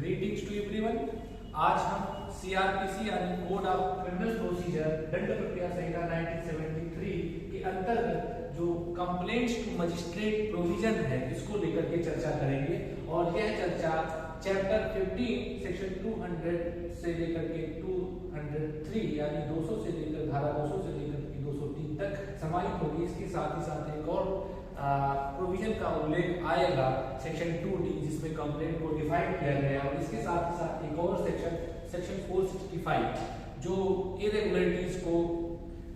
Greetings to everyone. आज हम CrPC यानी कोड ऑफ क्रिमिनल प्रोसीजर दंड प्रक्रिया संहिता 1973 के अंतर्गत जो कंप्लेंट्स टू मजिस्ट्रेट प्रोविजन है इसको लेकर के चर्चा करेंगे। और यह चर्चा चैप्टर 15 सेक्शन 200 से लेकर के 203 यानी 200 से लेकर धारा 200 से लेकर के 203 तक समाहित होगी। इसके साथ ही साथ एक और प्रोविजन का उल्लेख आएगा सेक्शन 2D जिसमें कंप्लेंट को डिफाइन किया गया है। और इसके साथ ही साथ एक और सेक्शन 465 जो इरेगुलरिटीज को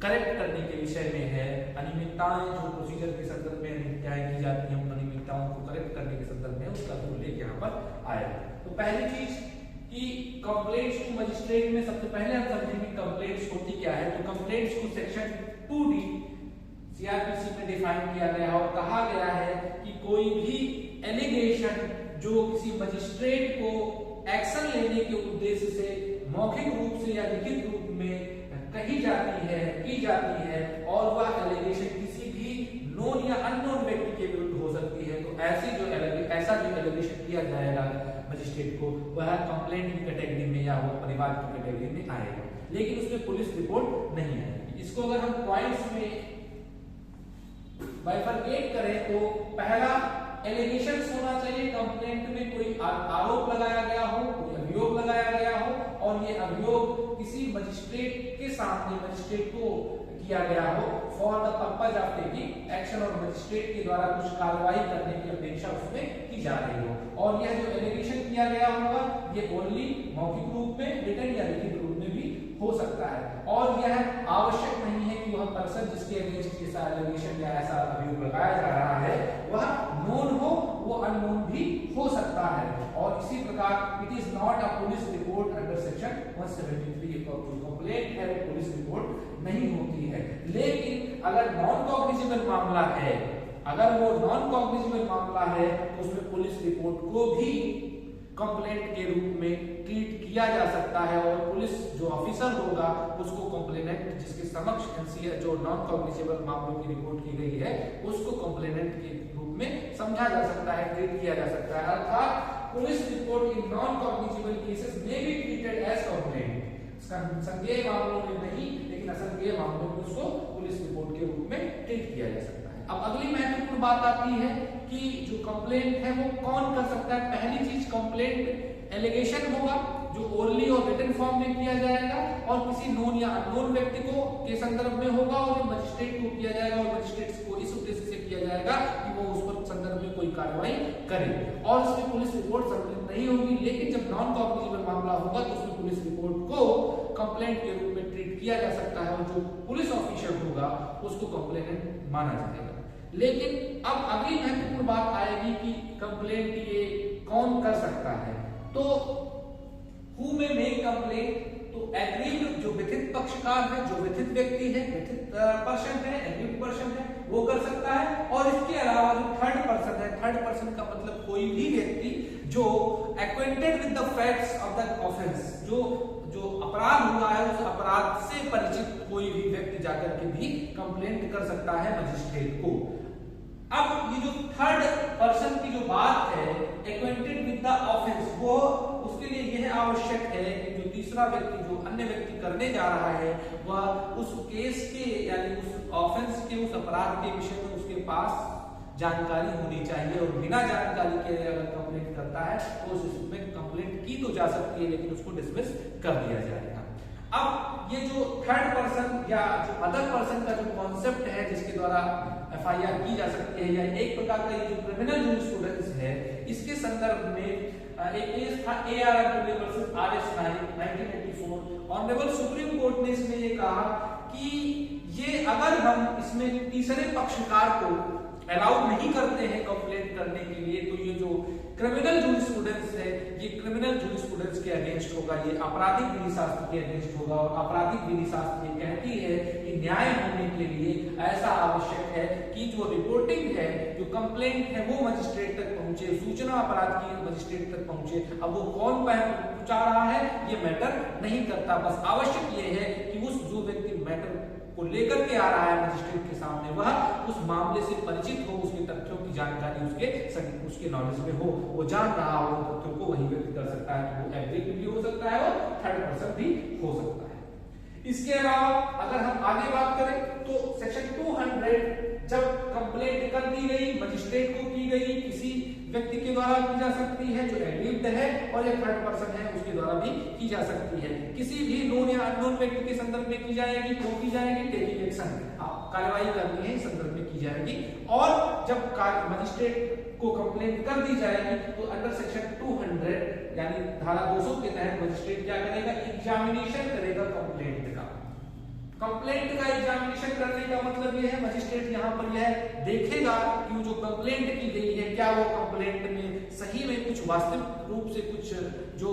करेक्ट करने के विषय में है। अनियमितताएं जो प्रोसीजर के संदर्भ में अनियमितताएं की जाती हैं उन अनियमितताओं को करेक्ट करने के संदर्भ में उसका भी उल्लेख यहाँ पर आएगा। तो पहली चीज कि कंप्लेंट्स टू मजिस्ट्रेट में सबसे पहले हम समझेंगे कंप्लेंट्स होती क्या है। तो कंप्लेंट्स को सेक्शन 2D सीआरपीसी में डिफाइन किया गया है और कहा गया है कि कोई भी एलिगेशन जो किसी मजिस्ट्रेट को एक्शन लेने के उद्देश्य से मौखिक रूप से या लिखित रूप में कही जाती है की जाती है और वह एलिगेशन किसी भी नोन या अननोन व्यक्ति के विरुद्ध हो सकती है, तो ऐसा जो एलिगेशन किया जाएगा मजिस्ट्रेट को वह कंप्लेंट की कैटेगरी में या वो परिवार की कैटेगरी में आएगा, लेकिन उसमें पुलिस रिपोर्ट नहीं आएगी। इसको अगर हम पॉइंट्स में बाइफरकेट करें तो पहला एलिगेशन होना चाहिए कंप्लेंट में कोई आरोप लगाया गया हो, कोई अभियोग लगाया गया हो और ये अभियोग किसी मजिस्ट्रेट के सामने मजिस्ट्रेट को किया गया हो for the purpose of taking action और मजिस्ट्रेट के द्वारा कुछ कार्रवाई करने की अपेक्षा उसमें की जा रही हो। और यह जो एलिगेशन किया गया होगा ये ओनली मौखिक रूप में रिटन या लिखित रूप में भी हो सकता है। और यह आवश्यक नहीं है कि वह पर्सन जिसके अगेंस्ट ऐसा एलिगेशन या ऐसा अभियोग लगाया जा रहा है वह नोन हो, वो अननोन भी हो सकता है। और इसी प्रकार it is not a police report under section 173 complaint है वो पुलिस रिपोर्ट नहीं होती है। लेकिन अगर नॉन कॉग्निजेबल मामला है, अगर वो नॉन कॉग्निजेबल मामला है तो उसमें पुलिस रिपोर्ट को भी कंप्लेंट के रूप में ट्रीट किया जा सकता है और पुलिस जो ऑफिसर होगा उसको कंप्लेनेंट जिसके समक्ष एनसीआर जो नॉन कॉग्निजेबल मामलों की रिपोर्ट की गई है उसको कंप्लेनेंट के रूप में समझा जा सकता है, ट्रीट किया जा सकता है। अर्थात police report in non cognizable cases में बी ट्रीटेड एज कंप्लेंट। संज्ञेय मामलों में नहीं लेकिन असंज्ञेय मामलों में उसको पुलिस रिपोर्ट के रूप में ट्रीट किया जा सकता है। अब अगली महत्वपूर्ण बात आती है कि जो कंप्लेंट है वो कौन कर सकता है। पहली चीज कंप्लेंट एलिगेशन होगा जो ओरली और रिटन फॉर्म में किया जाएगा और किसी नोन या अननोन व्यक्ति को के संदर्भ में होगा और मजिस्ट्रेट को किया जाएगा और मजिस्ट्रेट को इस उद्देश्य से किया जाएगा कि वो उस पर संदर्भ में कोई कार्रवाई करे और इसमें पुलिस रिपोर्ट सम्मिलित नहीं होगी। लेकिन जब नॉन कॉग्निजेबल मामला होगा तो उसमें पुलिस रिपोर्ट को कंप्लेंट के रूप में ट्रीट किया जा सकता है और जो पुलिस ऑफिसर होगा उसको कंप्लेनेंट माना जाएगा। लेकिन अब अगली महत्वपूर्ण बात आएगी कि कंप्लेंट ये कौन कर सकता है। तो हु मे मेक कंप्लेंट, तो एग्रीव्ड जो विथित पक्षकार है, जो विथित व्यक्ति है, विथित पर्सन है, एग्रीव्ड पर्सन है वो कर सकता है। और इसके अलावा जो थर्ड पर्सन है, थर्ड पर्सन का मतलब कोई भी व्यक्ति जो acquainted with the facts of the offence, जो अपराध हुआ है उस अपराध से परिचित कोई भी व्यक्ति जाकर के भी कंप्लेंट कर सकता है मजिस्ट्रेट को। अब ये जो थर्ड पर्सन की जो बात है एक्वेंटेड विद द ऑफेंस, वो उसके लिए यह आवश्यक है कि जो तीसरा व्यक्ति जो अन्य व्यक्ति करने जा रहा है वह उस केस के यानी उस ऑफेंस के उस अपराध के विषय में उसके पास जानकारी होनी चाहिए और बिना जानकारी के अगर कंप्लेंट करता है तो उसमें कंप्लेंट की तो जा सकती है लेकिन उसको डिसमिस कर दिया जाएगा। अब ये जो थर्ड पर्सन या जो अदर पर्सन का जो कॉन्सेप्ट है जिसके द्वारा एफआईआर की जा सकती है या एक प्रकार का ये जो क्रिमिनल जूरिस्प्रूडेंस है इसके संदर्भ में एक केस था AR versus RS Naik 1984। Honourable supreme court ने इसमें ये कहा कि ये अगर हम इसमें तीसरे पक्षकार को अलाउ नहीं करते हैं कंप्लेंट करने के लिए तो ये जो क्रिमिनल जूरिस्प्रूडेंस है ये क्रिमिनल जूरिस्प्रूडेंस के अगेंस्ट होगा, ये आपराधिक विधि शास्त्र के अगेंस्ट होगा। और आपराधिक विधि शास्त्र ये कहती है कि न्याय होने के लिए ऐसा आवश्यक है कि जो रिपोर्टिंग है जो कंप्लेंट है वो मजिस्ट्रेट तक पहुंचे, सूचना अपराध की मजिस्ट्रेट तक पहुंचे। अब वो कौन पहुंचा रहा है ये मैटर नहीं करता, बस आवश्यक ये है कि उस जो व्यक्ति मैटर को लेकर के आ रहा है मजिस्ट्रेट के सामने वह उस मामले से परिचित हो, उसके तथ्यों की जानकारी उसके नॉलेज में हो, वो जान रहा हो तथ्यों को, वही व्यक्ति कर सकता है। तो वो एग्जीक्यूटिव भी हो सकता है और थर्ड पर्सन भी हो सकता है। इसके अलावा अगर हम आगे बात करें तो सेक्शन 200 जब कंप्लेंट कर दी गई, मजिस्ट्रेट को की गई, किसी व्यक्ति के द्वारा की जा सकती है जो एग्रीव्ड है और एक थर्ड पर्सन है उसके द्वारा भी की जा सकती है। किसी भी नोन या अननोन व्यक्ति के संदर्भ में की जाएगी, तो की जाएगी टेकिंग एक्शन, कार्रवाई करनी है इस संदर्भ में की जाएगी। और जब मजिस्ट्रेट को कंप्लेंट कर दी जाएगी तो अंडर सेक्शन 200 यानी धारा 200 के तहत मजिस्ट्रेट क्या करेगा, एग्जामिनेशन करेगा कंप्लेंट का। कंप्लेंट का एग्जामिनेशन करने का मतलब यह है मजिस्ट्रेट यहाँ पर यह देखेगा कि जो कंप्लेंट की गई है क्या वो कंप्लेंट में सही में कुछ वास्तविक रूप से कुछ जो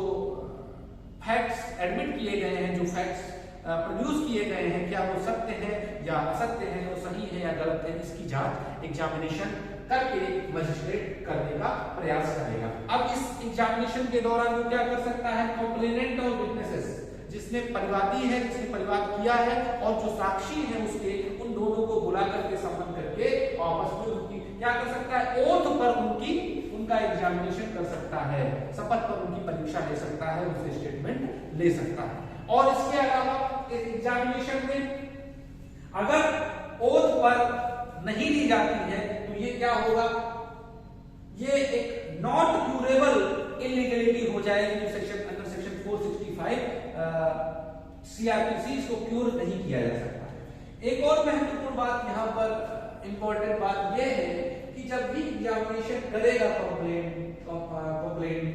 फैक्ट्स एडमिट किए गए हैं, जो फैक्ट्स प्रोड्यूस किए गए हैं, क्या वो सत्य है या असत्य है, वो सही है या गलत है, इसकी जांच एग्जामिनेशन करके मजिस्ट्रेट करने का प्रयास करेगा। अब इस एग्जामिनेशन के दौरान वो क्या कर सकता है, कंप्लेनेंट और विटनेसेस, जिसने परिवादी है, जिसने परिवाद किया है और जो साक्षी है उसके, उन दोनों को बुला करके सम्मन करके आपस में उनकी क्या कर सकता है, ओथ पर उनका एग्जामिनेशन कर सकता है, शपथ पर उनकी परीक्षा ले सकता है, उनसे स्टेटमेंट ले सकता है। और इसके अलावा इस एग्जामिनेशन में अगर ओथ पर नहीं ली जाती है तो ये क्या होगा, ये एक नॉट क्यूरेबल इलीगलिटी हो जाएगी, जो सेक्शन अंडर सेक्शन 465 सीआरपीसी इसको क्यूर नहीं किया जा सकता। एक और महत्वपूर्ण बात यहाँ पर इंपॉर्टेंट बात यह है कि जब भी एग्जामिनेशन करेगा कंप्लेंट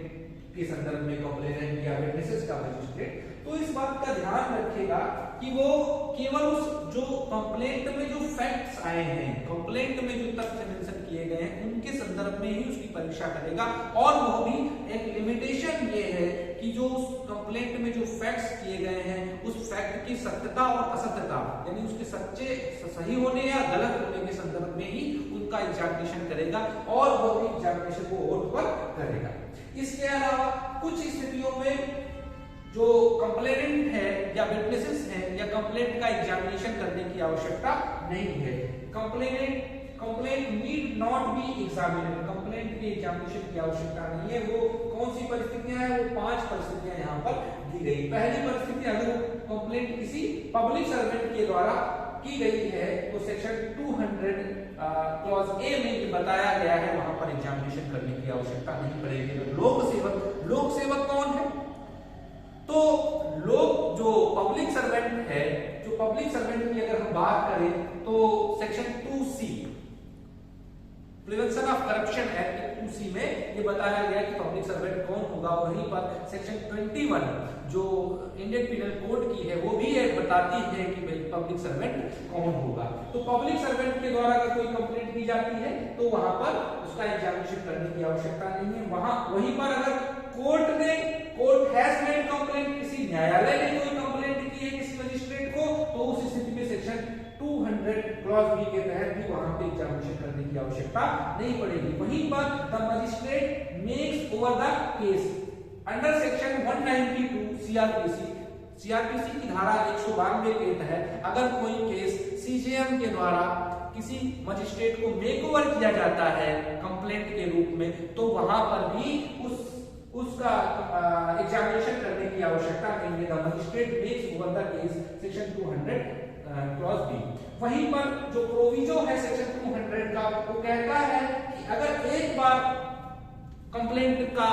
के संदर्भ में कंप्लेनेंट या विटनेसेस का मजिस्ट्रेट, तो इस बात का ध्यान रखेगा कि वो केवल उस जो कंप्लेंट में जो फैक्ट्स आए हैं, कंप्लेंट में जो तथ्य मेंशन किए गए हैं, उनके संदर्भ में ही उसकी परीक्षा करेगा। और वो भी एक लिमिटेशन ये है कि जो उस कंप्लेंट में जो फैक्ट्स किए गए हैं उस फैक्ट की सत्यता और असत्यता, यानी उसके सच्चे सही होने या गलत होने के संदर्भ में ही उनका एग्जामिनेशन करेगा और वो भी एग्जामिनेशन को ओथ पर करेगा। इसके अलावा कुछ स्थितियों में जो कंप्लेनेंट है या विटनेसेस है या कंप्लेंट का एग्जामिनेशन करने की आवश्यकता नहीं है। Complaint need not be examined, complaint की एग्जामिनेशन की आवश्यकता नहीं है। वो कौन सी परिस्थितियां हैं, वो 5 परिस्थितियां यहाँ पर दी गई। पहली परिस्थिति, अगर कंप्लेंट किसी पब्लिक सर्वेंट के द्वारा की गई है तो सेक्शन 200 क्लॉज ए में ये बताया गया है वहां पर एग्जामिनेशन करने की आवश्यकता नहीं पड़ेगी। लोक सेवक कौन है, तो लोग जो पब्लिक सर्वेंट है, जो पब्लिक सर्वेंट की अगर हम बात करें तो section 2C prevention of corruption act 2C में ये बताया गया कि पब्लिक सर्वेंट कौन होगा। वहीं पर सेक्शन 21 जो इंडियन पिनल कोड की है वो भी ये बताती है कि भाई पब्लिक सर्वेंट कौन होगा। तो पब्लिक सर्वेंट के द्वारा अगर कोई कंप्लेंट की जाती है तो वहां पर उसका एग्जामिनेशन करने की आवश्यकता नहीं है। वहीं पर अगर कोर्ट हैज मेड कंप्लेंट, किसी न्यायालय ने कोई कंप्लेंट की है किसी मजिस्ट्रेट को, तो उस स्थिति में सेक्शन 200 क्लॉज बी के तहत भी वहां पे एग्जामिनेशन करने की आवश्यकता नहीं पड़ेगी। वहीं पर the magistrate makes over the case under section 192 CrPC की धारा 192 के तहत अगर कोई केस सीजेएम के द्वारा किसी मजिस्ट्रेट को मेक ओवर किया जाता है कंप्लेंट के रूप में, तो वहां पर भी उसका एग्जामिनेशन करने की आवश्यकता नहीं है। The magistrate makes over the case section 200 clause B. वहीं पर जो प्रोविजो है सेक्शन 200 का, वो कहता है कि अगर एक बार कंप्लेंट का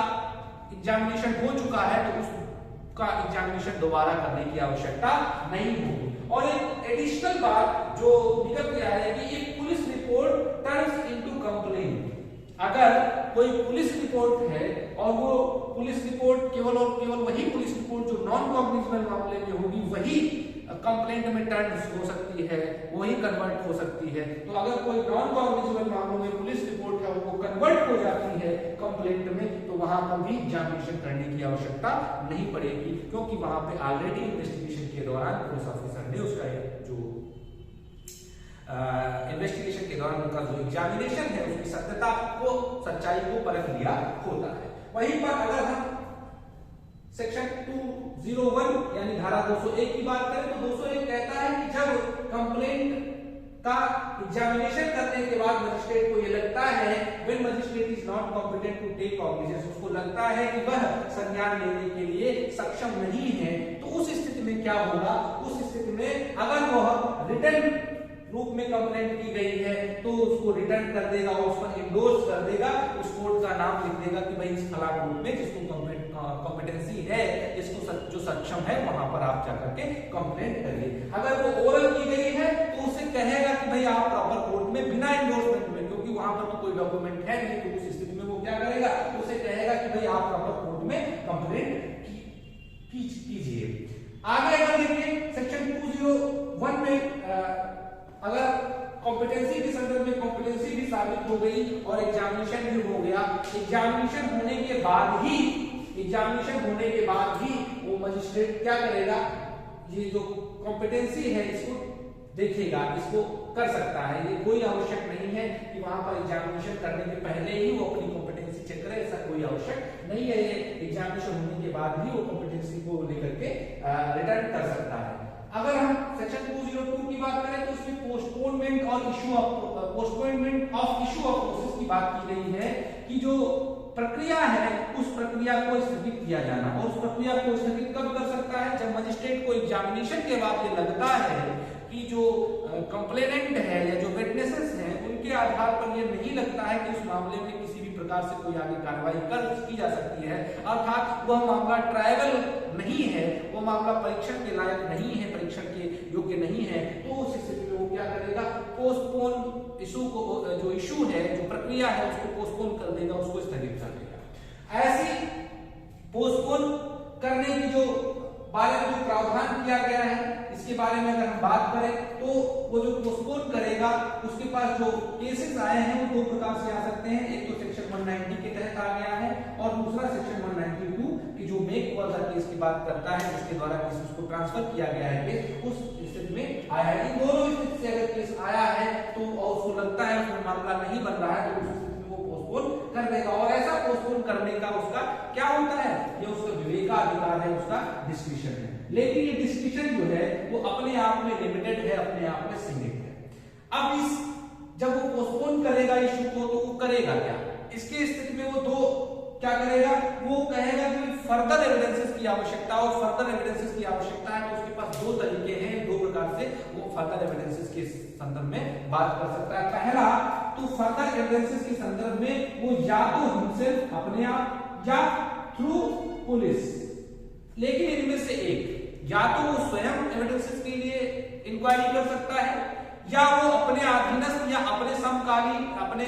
एग्जामिनेशन हो चुका है तो उसका एग्जामिनेशन दोबारा करने की आवश्यकता नहीं होगी। और एक एडिशनल बात जो निकल के आया है कि एक police report turns into complaint, अगर कोई पुलिस रिपोर्ट है और वो पुलिस रिपोर्ट केवल और केवल वही पुलिस रिपोर्ट जो नॉन कॉग्निजेबल मामले में होगी वही कंप्लेंट में टर्न हो सकती है, वही कन्वर्ट हो सकती है। तो अगर कोई नॉन कॉग्निजेबल मामलों में पुलिस रिपोर्ट है वो कन्वर्ट हो जाती है कंप्लेंट में, तो वहां पर भी एग्जामिनेशन करने की आवश्यकता नहीं पड़ेगी, क्योंकि वहां पे ऑलरेडी इन्वेस्टिगेशन के दौरान पुलिस ऑफिसर ने उसका जो इन्वेस्टिगेशन के दौरान उनका जो एग्जामिनेशन है उसकी सत्यता को, सच्चाई को परख लिया होता है। वहीं पर अगर हम सेक्शन 201 यानी धारा 201 की बात करें तो 201 कहता है कि जब कंप्लेंट का एग्जामिनेशन करने के बाद मजिस्ट्रेट को ये लगता है, when magistrate is not competent to take cognizance, उसको लगता है कि वह संज्ञान लेने के लिए सक्षम नहीं है, तो उस स्थिति में क्या होगा, उस स्थिति में अगर वह रिटर्न रूप में कंप्लेंट की गई है तो उसको रिटर्न कर देगा और उस पर इंडोर्स कर देगा, उस कोर्ट का नाम लिख देगा कि भाई इस फला कोर्ट में जिसको कॉम्पिटेंसी है, जिसको जो सक्षम है, वहां पर आप जाकर के कंप्लेंट करिए। अगर वो ओरल की गई है तो उसे कहेगा कि भाई आप प्रॉपर कोर्ट में बिना इंडोर्समेंट में, क्योंकि वहां पर तो कोई डॉक्यूमेंट है नहीं, तो उस स्थिति में वो क्या करेगा, उसे कहेगा कि भाई आप प्रॉपर कोर्ट में कंप्लेंट कीजिए। आगे अगर देखिए सेक्शन 201 में अगर कॉम्पिटेंसी के संदर्भ में कॉम्पिटेंसी भी साबित हो गई और एग्जामिनेशन भी हो गया, एग्जामिनेशन होने के बाद ही वो मजिस्ट्रेट क्या करेगा, ये जो कॉम्पिटेंसी है इसको देखेगा, इसको कर सकता है। ये कोई आवश्यक नहीं है कि वहां पर एग्जामिनेशन करने के पहले ही वो अपनी कॉम्पिटेंसी चेक करे, ऐसा कोई आवश्यक नहीं है। ये एग्जामिनेशन होने के बाद ही वो कॉम्पिटेंसी को लेकर के रिटर्न कर सकता है। अगर हम सेक्शन 202 की बात करें तो इसमें postponement of issue of process की बात की गई है कि जो प्रक्रिया है उस प्रक्रिया को स्थगित किया जाना, और उस प्रक्रिया को स्थगित कब कर सकता है, जब मजिस्ट्रेट को एग्जामिनेशन के बाद ये लगता है कि जो कंप्लेनेंट है या जो विटनेसेस हैं उनके आधार पर ये नहीं लगता है कि उस मामले में किसी भी प्रकार से कोई आगे कार्रवाई की जा सकती है, अर्थात वह मामला ट्रायबल नहीं है, वो मामला परीक्षण के लायक नहीं है, परीक्षण के योग्य नहीं है, तो उस स्थिति में वो क्या करेगा, पोस्टपोन इशू को, जो इशू है, जो प्रक्रिया है उसको पोस्टपोन कर देगा, उसको स्थगित कर देगा। ऐसी पोस्टपोन करने की जो बारे में जो प्रावधान किया गया है, इसके बारे में अगर हम बात करें तो वो जो पोस्टपोन करेगा उसके पास जो केसेस आए हैं वो दो प्रकार से आ सकते हैं। एक तो सेक्शन 190 के तहत आ गया है और दूसरा सेक्शन 192 की जो मेक वाला केस की बात करता है, जिसके द्वारा केस को ट्रांसफर किया गया है केस, उस स्थिति में आया है। इन दोनों स्थिति से अगर केस आया है तो उसको लगता है उसमें मामला नहीं बन रहा है, तो पोस्टपोन कर देगा। और ऐसा पोस्टपोन करने का उसका क्या होता है, ये उसका विवेकाधिकार है, उसका डिस्क्रिशन है। लेकिन ये डिस्क्रिशन जो है वो अपने आप में लिमिटेड है, अपने आप में सीमित है। अब जब वो पोस्टपोन करेगा इशू को तो वो करेगा क्या, इसके स्थिति में वो दो क्या करेगा, वो कहेगा कि फर्दर एविडेंसेस की आवश्यकता, और फर्दर एविडेंसेस की आवश्यकता है तो उसके पास दो तरीके हैं, दो प्रकार से वो फर्दर एविडेंसेस के संदर्भ में बात कर सकता है। पहला तो फर्दर एविडेंसेस के संदर्भ में वो या तो हिमसेल्फ अपने आप या थ्रू पुलिस, लेकिन इनमें से एक, या तो वो स्वयं एविडेंसेस के लिए इंक्वायरी कर सकता है या वो अपने अधीनस्थ या अपने समकालीन अपने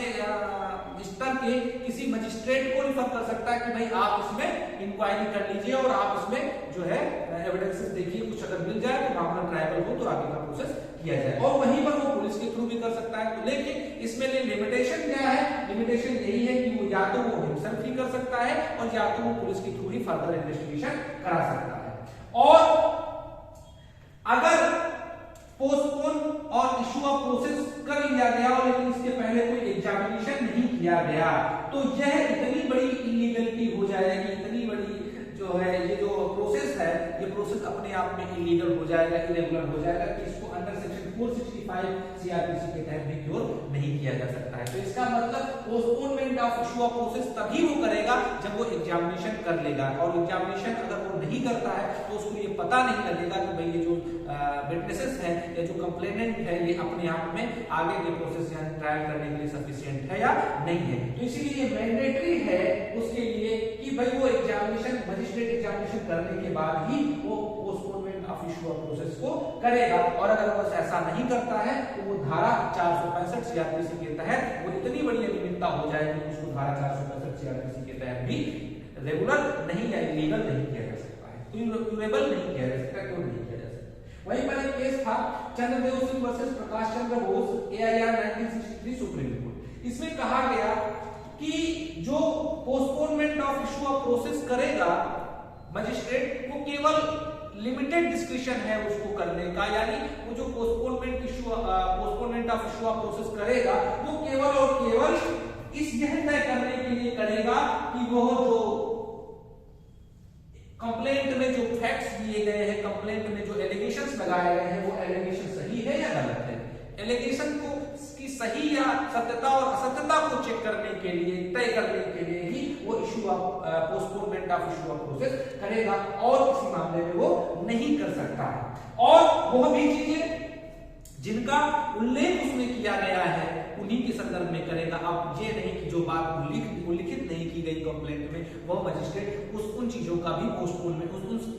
स्तर के किसी मजिस्ट्रेट को रिफर कर सकता है कि भाई आप इसमें इंक्वायरी कर लीजिए और आप इसमें जो है एविडेंसेस देखिए, कुछ अगर मिल जाए तो मामला ट्रायबल हो तो आगे का प्रोसेस किया जाए। और वहीं पर वो पुलिस के थ्रू भी कर सकता है। तो लेकिन इसमें लिमिटेशन क्या है, लिमिटेशन यही है कि वो या तो वो हिमसेल्फ ही कर सकता है और या तो वो पुलिस के थ्रू ही फर्दर इन्वेस्टिगेशन करा सकता है। और अगर पोस्टपोन और इशू ऑफ प्रोसेस कर लिया गया और लेकिन इसके पहले कोई एग्जामिनेशन नहीं किया गया तो यह इतनी बड़ी इलीगलिटी हो जाएगी, इतनी बड़ी जो है ये जो प्रोसेस है ये प्रोसेस अपने आप में इलीगल हो जाएगा, इरेगुलर हो जाएगा कि इसको अंडर सेक्शन 465 सीआरपीसी के तहत भी क्योर नहीं किया जा सकता है। तो इसका मतलब postponement of issue of process तभी वो करेगा जब वो एग्जामिनेशन कर लेगा, और एग्जामिनेशन अगर वो नहीं करता है तो उसको ये पता नहीं लगेगा कि भाई ये जो विटनेसेस है या जो कंप्लेनेंट है ये अपने आप में आगे के प्रोसेस यानी ट्रायल करने के लिए सफिशिएंट है या नहीं है। तो इसीलिए ये मैंडेटरी है उसके लिए कि भाई वो एग्जामिनेशन, मजिस्ट्रेट एग्जामिनेशन करने के बाद ही वो postponement of issue of process को करेगा। और अगर वो ऐसा नहीं करता है तो वो धारा 465 सीआरपीसी के तहत वो इतनी बड़ी अनियमितता हो जाएगी कि उसको धारा 465 सीआरपीसी के तहत भी रेगुलर नहीं या इलीगल नहीं किया जा सकता है, क्यूरेबल नहीं किया जा सकता, क्यों नहीं किया जा सकता। वहीं पर एक केस था Chandradev Singh versus Prakash Chandra Bose, AIR 1963 supreme court. इसमें कहा गया कि जो postponement of issue of process करेगा मजिस्ट्रेट, वो केवल लिमिटेड डिस्क्रिशन है उसको करने का, यानी वो जो postponement of issue of process करेगा वो केवल और केवल इस यह तय करने के लिए करेगा कि वो जो कंप्लेंट में जो फैक्ट्स दिए गए हैं, कंप्लेंट में जो एलिगेशंस लगाए गए हैं वो एलिगेशन सही है या गलत है। एलिगेशन सत्यता और असत्यता को चेक करने के लिए, तय करने के लिए ही वो issue of postponement of issue of process करेगा और किसी मामले में वो नहीं कर सकता है। और वो भी चीजें जिनका उल्लेख उसमें किया गया है उन्हीं के संदर्भ में करेगा। अब ये नहीं कि जो बात उल्लिखित नहीं की गई कंप्लेंट में वह मजिस्ट्रेट उन चीजों का भी पोस्टपोनमेंट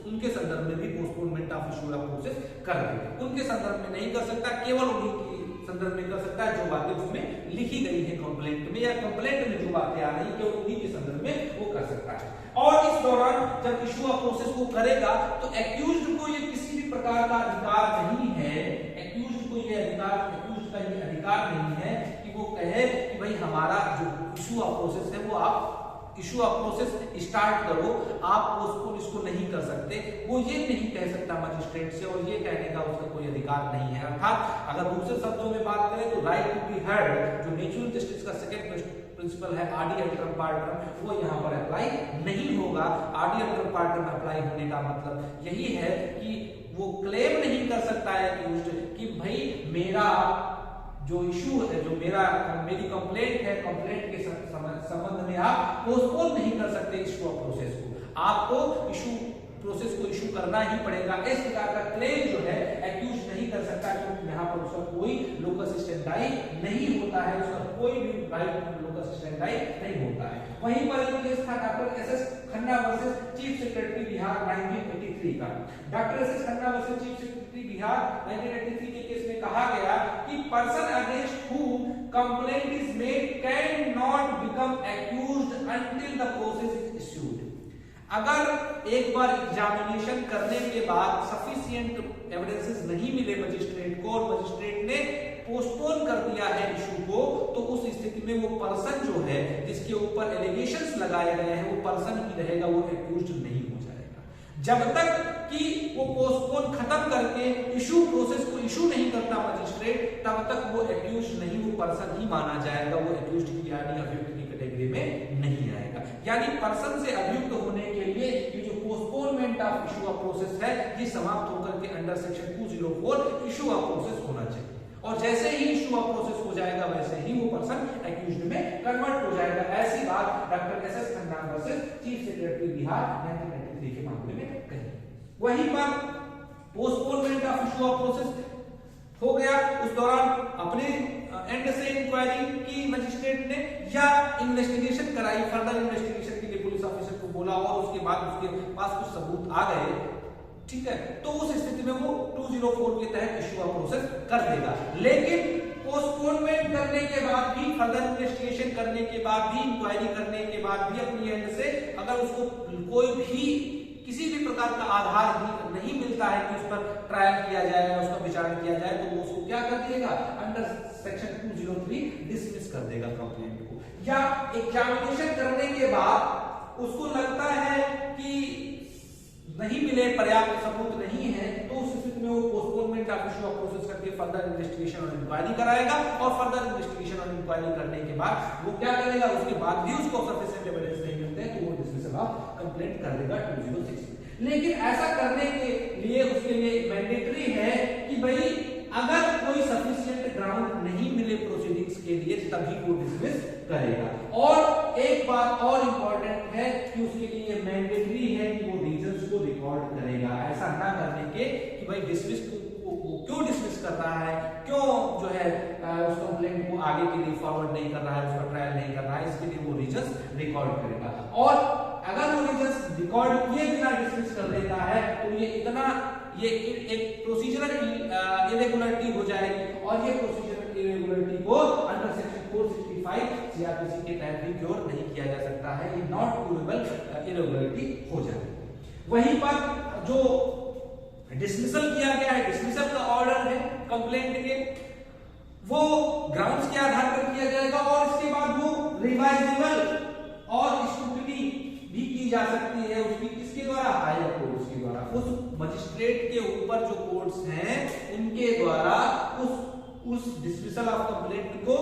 उनके संदर्भ में भी postponement of issue of process कर देगा। उनके संदर्भ में नहीं कर सकता, केवल उन्हीं की संदर्भ में कर सकता है जो बातें उसमें लिखी गई है कंप्लेंट में, या कंप्लेंट में जो बातें आ रही है केवल उन्हीं के संदर्भ में वो कर सकता है। और इस दौरान जब इशू ऑफ प्रोसेस को करेगा तो एक्यूज्ड को ये किसी भी प्रकार का अधिकार नहीं है, एक्यूज्ड को ये अधिकार, एक्यूज्ड का ये अधिकार नहीं है कि वो कहे कि भाई हमारा जो इशू ऑफ प्रोसेस है वो आप इशू ऑफ प्रोसेस स्टार्ट करो, आप पोस्टपोन इसको नहीं कर सकते। वो ये नहीं कह सकता मजिस्ट्रेट से, और ये कहने का उसका कोई अधिकार नहीं है। अर्थात अगर दूसरे शब्दों में बात करें तो राइट टू बी हर्ड जो नेचुरल जस्टिस का सेकंड प्रिंसिपल है आडी अल्टरम पार्टम, वो यहाँ पर अप्लाई नहीं होगा। आडी अल्टरम पार्टम अप्लाई होने का मतलब यही है कि वो क्लेम नहीं कर सकता है कि भाई मेरा जो इशू है, जो मेरी कंप्लेंट है, कंप्लेंट के संबंध में आप पोस्टपोन नहीं कर सकते इशू ऑफ प्रोसेस को, आपको इशू प्रोसेस को इशू करना ही पड़ेगा। इस प्रकार का क्लेम जो है एक्यूज नहीं कर सकता, क्योंकि यहाँ पर उसका कोई लोकस स्टैंडाई नहीं होता है, उसका कोई भी राइट लोकस स्टैंडाई नहीं होता है। वहीं पर एक केस था doctor S S. Khanna versus chief secretary Bihar 1983 का। Doctor S S. Khanna versus chief secretary Bihar 1983 के केस में कहा गया कि person against whom complaint is made can not become accused until the process is issued। अगर एक बार एग्जामिनेशन करने के बाद सफिशिएंट एविडेंसेस नहीं मिले मजिस्ट्रेट को और मजिस्ट्रेट ने पोस्टपोन कर दिया है इशू को, तो उस स्थिति में वो पर्सन जो है जिसके ऊपर एलिगेशंस लगाए गए हैं वो पर्सन ही रहेगा, वो एक्यूज्ड नहीं हो जाएगा। जब तक कि वो पोस्टपोन खत्म करके इशू प्रोसेस को इशू नहीं करता मजिस्ट्रेट, तब तक वो एक्यूज्ड नहीं, वो पर्सन ही माना जाएगा, वो एक्यूज्ड की यानी अभियुक्त की कैटेगरी में नहीं आएगा। यानी पर्सन से अभियुक्त होने के लिए ये जो postponement of issue of process है ये समाप्त होकर के under section 204 issue of process होना चाहिए, और जैसे ही इशू ऑफ प्रोसेस हो जाएगा वैसे ही वो पर्सन एक्यूज्ड में कन्वर्ट हो जाएगा। ऐसी बात doctor S S. Khanna versus chief secretary Bihar 1993 के मामले में कही। वहीं पर postponement of issue of process हो गया, उस दौरान अपने एंड से इंक्वायरी की मजिस्ट्रेट ने या इन्वेस्टिगेशन कराई, फर्दर इन्वेस्टिगेशन के लिए पुलिस ऑफिसर को बोला और उसके बाद उसके पास कुछ सबूत आ गए, ठीक है, तो उस स्थिति में वो 204 के तहत इशू ऑफ प्रोसेस कर देगा। लेकिन पोस्टपोनमेंट करने के बाद भी, फर्दर इन्वेस्टिगेशन करने के बाद भी, इंक्वायरी करने के बाद भी अपनी एंड से अगर उसको कोई भी किसी भी प्रकार का आधार नहीं मिलता है कि उस पर ट्रायल किया जाए या उसका विचार किया जाए, तो वो उसको क्या कर देगा, अंडर सेक्शन 203 डिसमिस कर देगा कंप्लेंट को। या एग्जामिनेशन करने के बाद उसको लगता है कि नहीं मिले, पर्याप्त सबूत नहीं है, तो उस स्थिति में वो postponement of issue of process करके फर्दर इन्वेस्टिगेशन और इंक्वायरी कराएगा, और फर्दर इन्वेस्टिगेशन और इंक्वायरी करने के बाद वो क्या करेगा, उसके बाद भी उसको सफिशिएंट एविडेंस नहीं मिलते हैं तो वो डिसमिसल ऑफ कंप्लेंट कर देगा 206। लेकिन ऐसा करने के लिए उसके लिए मैंडेटरी है कि भाई अगर कोई सफिशिएंट ग्राउंड नहीं मिले प्रोसीडिंग्स के लिए तभी वो डिसमिस करेगा। और एक बात और इंपॉर्टेंट है कि उसके लिए मैंडेटरी है कि वो रीजंस को रिकॉर्ड करेगा। ऐसा ना करने के कि भाई डिसमिस क्यों डिसमिस कर रहा है, क्यों जो है उस कंप्लेंट को आगे के लिए फॉरवर्ड नहीं कर रहा है, उसका ट्रायल नहीं कर रहा है, इसके लिए वो रीजंस रिकॉर्ड करेगा। और अगर वो रीजंस रिकॉर्ड किए बिना डिसमिस कर देता है तो ये एक प्रोसीजरल इरेगुलरिटी हो जाएगी, और ये प्रोसीजरल इरेगुलरिटी को अंडर सेक्शन 465 सीआरपीसी के तहत भी क्योर नहीं किया जा सकता है, ये नॉट क्यूरेबल इरेगुलरिटी हो जाएगी। वहीं पर जो डिसमिसल किया गया है, डिसमिसल का ऑर्डर है कंप्लेंट के, वो ग्राउंड्स के आधार पर किया जाएगा, और इसके बाद वो रिवाइजेबल और स्क्रूटिनी भी की जा सकती है उसकी, किसके द्वारा, हायर कोर्ट्स के द्वारा, उस मजिस्ट्रेट के ऊपर जो कोर्ट्स हैं उनके द्वारा उस डिसमिसल ऑफ कंप्लेंट को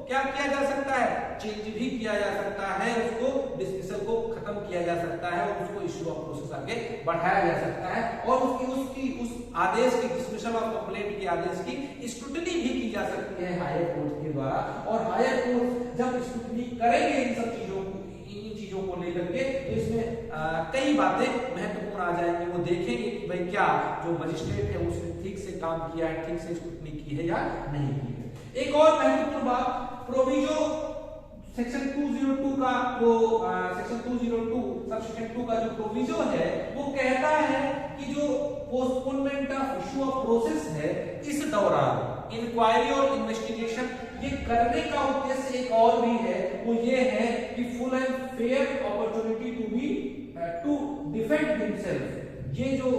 क्या किया जा सकता है, चेंज भी किया जा सकता है, उसको डिसमिसल को खत्म किया जा सकता है और उसको इश्यू ऑफ प्रोसेस आगे बढ़ाया जा सकता है और उस आदेश की, डिसमिसल ऑफ कंप्लेंट के आदेश की स्क्रूटनी भी की जा सकती है हायर कोर्ट के द्वारा। और हायर कोर्ट जब स्क्रूटनी करेंगे इन सब चीजों को लेकर के, तो इसमें कई बातें महत्वपूर्ण आ जाएंगी। वो देखेंगे कि भाई क्या जो मजिस्ट्रेट है उसने ठीक से काम किया है, ठीक से स्क्रूटनी की है या नहीं की है। एक और महत्वपूर्ण बात, प्रोविजो सेक्शन 202 का जो सेक्शन 202 सबसेक्शन 2 का जो प्रोविजो है वो कहता है कि जो postponement of issue of process है, इस दौरान इंक्वायरी और इन्वेस्टिगेशन ये करने का उद्देश्य एक और भी है, वो ये है कि full and fair opportunity to defend himself. ये जो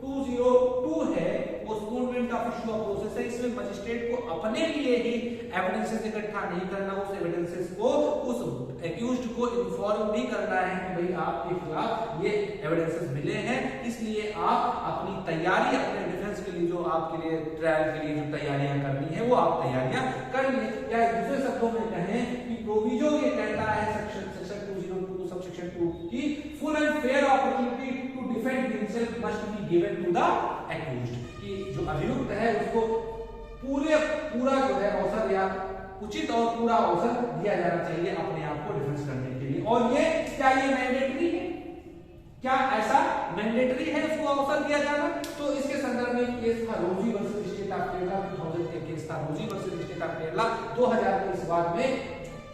202 है postponement of issue of process है, इसमें मजिस्ट्रेट को अपने लिए ही एविडेंसेस इकट्ठा नहीं करना, उस एविडेंसेस को उस एक्यूज्ड को इन्फॉर्म भी करना है कि भाई आपके खिलाफ ये एविडेंसेस मिले हैं, इसलिए आप अपनी तैयारी, अपने डिफेंस के लिए जो आपके लिए ट्रायल के लिए जो तैयारियां करनी है वो आप तैयारियां कर लिए। या दूसरे शब्दों में कहें कि प्रोविजो ये कहता है सेक्शन 202 सबसेक्शन 2 की full and fair opportunity to defend himself must be given to the accused, कि जो अभियुक्त है उसको पूरा जो है अवसर या उचित और पूरा अवसर दिया जाना चाहिए अपने आप को डिफेंस करने के लिए। और ये क्या ये मैंडेटरी है? क्या ऐसा मैंडेटरी है उसको अवसर दिया जाना? तो इसके संदर्भ में केस था रोजी वर्सेस स्टेट ऑफ केरला, 2000 के केस था रोजी वर्सेस स्टेट ऑफ केरला। 2000 के इस बात में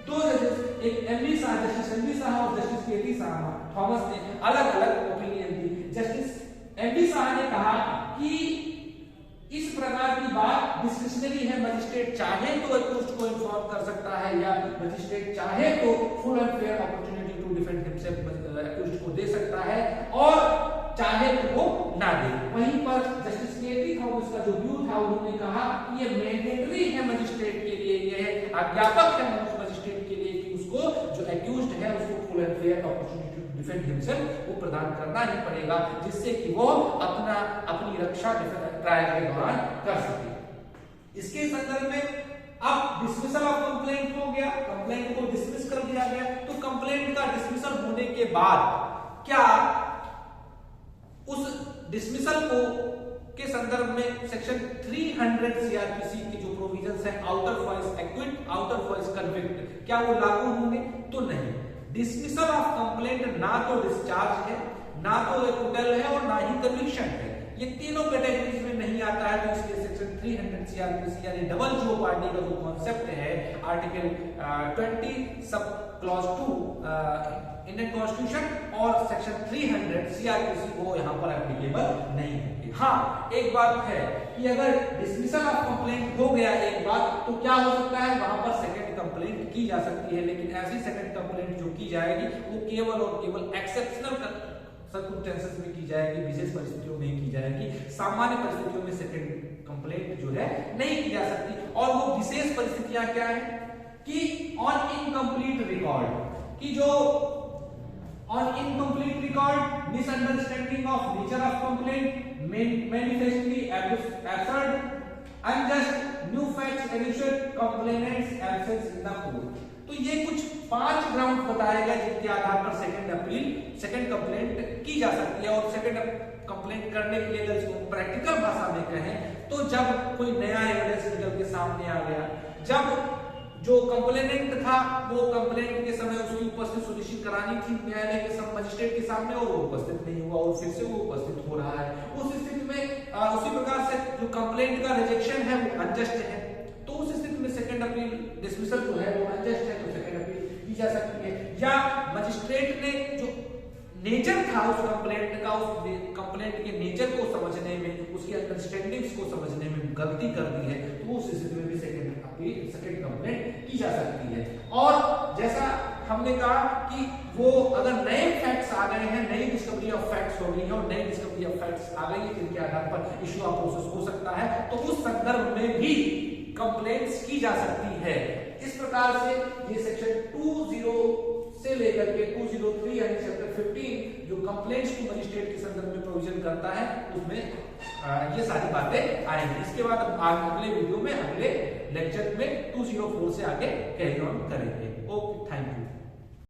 दो जजेस, एक M V Shah, justice M V Shah और जस्टिस केटी शाह थॉमस ने अलग अलग ओपिनियन दी। जस्टिस एमवी शाह ने कहा कि इस प्रकार की बात डिस्क्रिशनरी है, मजिस्ट्रेट चाहे तो एक्यूज्ड को इन्फॉर्म कर सकता है या मजिस्ट्रेट चाहे तो full and fair opportunity to defend himself accused को दे सकता है और चाहे तो वो ना दे। वहीं पर जस्टिस केटी थॉमस का जो व्यू था, उन्होंने कहा कि ये मैंडेटरी है मजिस्ट्रेट के लिए, यह अध्यापक है मजिस्ट्रेट के लिए कि उसको जो एक्यूज्ड है उसको full and fair opportunity to defend himself वो प्रदान करना ही पड़ेगा, जिससे कि वो अपनी रक्षा ट्रायल के दौरान कर सके। इसके संदर्भ में अब डिसमिसल ऑफ कंप्लेंट हो गया, कंप्लेंट को डिसमिस कर दिया गया। तो कंप्लेंट का डिसमिसल होने के बाद क्या उस डिसमिसल को के संदर्भ में सेक्शन 300 सीआरपीसी की जो प्रोविजंस है, outer voice equity, outer voice convict, क्या वो लागू होंगे? तो नहीं। डिसमिसल ऑफ कंप्लेंट ना तो डिस्चार्ज है, ना तो एक्विटल है और ना ही कन्विक्शन है। ये तीनों कैटेगरीज में नहीं आता है, तो इसलिए सेक्शन 300 सीआरपीसी यानी डबल जेओपार्डी का जो कॉन्सेप्ट है article 20 sub clause 2 Indian constitution और सेक्शन 300 सीआरपीसी वो यहाँ पर एप्लीकेबल नहीं होगी। हाँ, एक बात है कि अगर डिसमिसल ऑफ कंप्लेंट हो गया एक बार, तो क्या हो सकता है वहां पर सेकंड कंप्लेंट की जा सकती है, लेकिन ऐसी सेकंड कंप्लेंट जो की जाएगी वो केवल और केवल एक्सेप्शनल सर्कमस्टेंसेस में की जाएगी, विशेष परिस्थितियों में की जाएगी। सामान्य परिस्थितियों में सेकंड कंप्लेंट जो है नहीं की जा सकती। और वो विशेष परिस्थितियां क्या है कि ऑन इनकम्प्लीट रिकॉर्ड, कि जो on incomplete record, misunderstanding of nature of complaint, manifestly absurd, unjust, new facts addition, complainants absence in the court. तो ये कुछ 5 ग्राउंड बताए गए जिनके आधार पर सेकंड कंप्लेंट की जा सकती है। और सेकंड कंप्लेंट करने के लिए अगर इसको प्रैक्टिकल भाषा में कहें तो जब कोई नया एविडेंस निकल के सामने आ गया, जब जो कंप्लेनेंट था वो कंप्लेंट के समय उसकी उपस्थिति सुनिश्चित करानी थी न्यायालय के मजिस्ट्रेट के सामने और वो उपस्थित नहीं हुआ और फिर से वो उपस्थित हो रहा है, उस स्थिति में उसी प्रकार से जो कंप्लेंट का रिजेक्शन है वो अनजस्ट है, तो उस स्थिति में सेकंड अपील डिसमिसल जो है वो अनजस्ट है, तो सेकंड अपील की जा सकती है। या मजिस्ट्रेट ने जो नेचर था उस कंप्लेंट का, उस कंप्लेंट के नेचर को समझने में, उसकी अंडरस्टैंडिंग्स को समझने में गलती कर दी है, तो उस स्थिति में भी सेकंड अपील, सेकंड कंप्लेंट की जा सकती है। और जैसा हमने कहा कि वो अगर नए फैक्ट्स आ गए हैं, नई डिस्कवरी ऑफ फैक्ट्स हो गई है और नई डिस्कवरी ऑफ फैक्ट्स आ गई है जिनके आधार पर इशू ऑफ प्रोसेस हो सकता है, तो उस संदर्भ में भी कंप्लेंट्स की जा सकती है। इस प्रकार से ये सेक्शन 20 से लेकर के 203 यानी चैप्टर 15 जो कंप्लेंट्स टू मजिस्ट्रेट के संदर्भ में प्रोविजन करता है, उसमें ये सारी बातें आएंगी। इसके बाद अगले वीडियो में, अगले लेक्चर में 204 से आगे कैरी ऑन करेंगे। Okay, thank you.